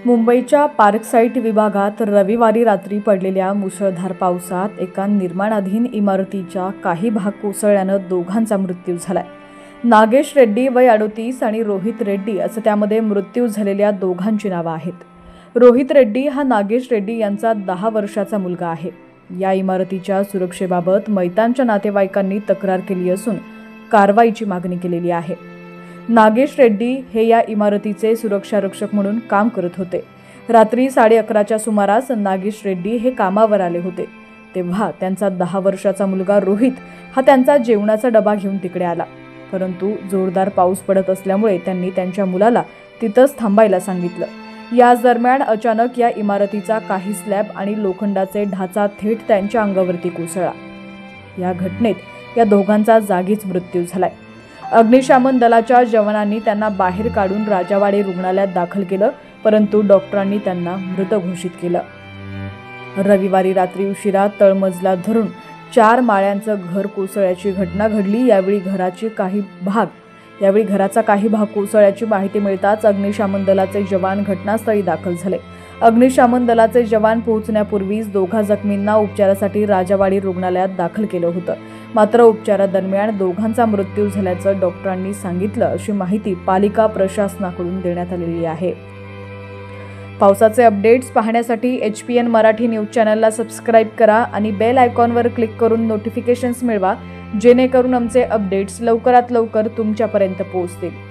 मुंबईच्या पार्कसाईट विभागात रविवारी रात्री पडलेल्या मुसळधार पावसात एका निर्माणाधीन इमारतीचा काही भाग कोसळल्यानं दोघांचा मृत्यू झालाय। नागेश रेड्डी वय 38 आणि रोहित रेड्डी असं त्यामध्ये मृत्यू झालेल्या दोघांची नावं आहेत। रोहित रेड्डी हा नागेश रेड्डी यांचा 10 वर्षाचा मुलगा आहे। या इमारतीच्या सुरक्षेबाबत मैतानच्या नातेवाईकांनी तक्रार केली असून कारवाईची मागणी केलेली आहे। नागेश रेड्डी हे या इमारतीचे सुरक्षा रक्षक म्हणून काम करत होते। रात्री 11:30च्या सुमारास नागेश रेड्डी हे कामावर आले होते। तेव्हा त्यांचा 10 वर्षाचा मुलगा रोहित हा त्यांचा जेवणाचा डबा घेऊन तिकडे आला, परंतु जोरदार पाऊस पडत असल्यामुळे त्यांनी त्यांच्या मुलाला तिथंच थांबायला सांगितलं। याच दरम्यान अचानक या इमारतीचा काही स्लॅब आणि लोखंडाचे ढाचा थेट त्यांच्या अंगावरती कोसळला। या घटनेत या दोघांचा जागीच मृत्यू झालाय। अग्निशमन दलाच्या जवानांनी त्यांना बाहेर काढून राजावाडी रुग्णालयात दाखल केलं, परंतु डॉक्टरांनी त्यांना मृत घोषित केलं। रविवारी रात्री उशिरा तळमजला धरून 4 माळ्यांचं घर कोसळल्याची घटना घडली। यावेळी घराचा काही भाग कोसळल्याची माहिती मिळताच अग्निशमन दलाचे जवान घटनास्थळी दाखल झाले। अग्निशमन दलाचे जवान पोहोचण्यापूर्वीच दोघा जखमींना उपचारासाठी राजावाडी रुग्णालयात दाखल केलं होतं, मात्र उपचारादरम्यान दोघांचा मृत्यू झाल्याचं डॉक्टरांनी सांगितलं, अशी माहिती पालिका प्रशासनाकडून देण्यात आलेली आहे। पावसाचे अपडेट्स पाहण्यासाठी HPN मराठी न्यूज चॅनलला सबस्क्राईब करा आणि बेल आयकॉनवर क्लिक करून नोटिफिकेशन्स मिळवा, जेणेकरून आमचे अपडेट्स लवकरात लवकर तुमच्यापर्यंत पोहोचतील।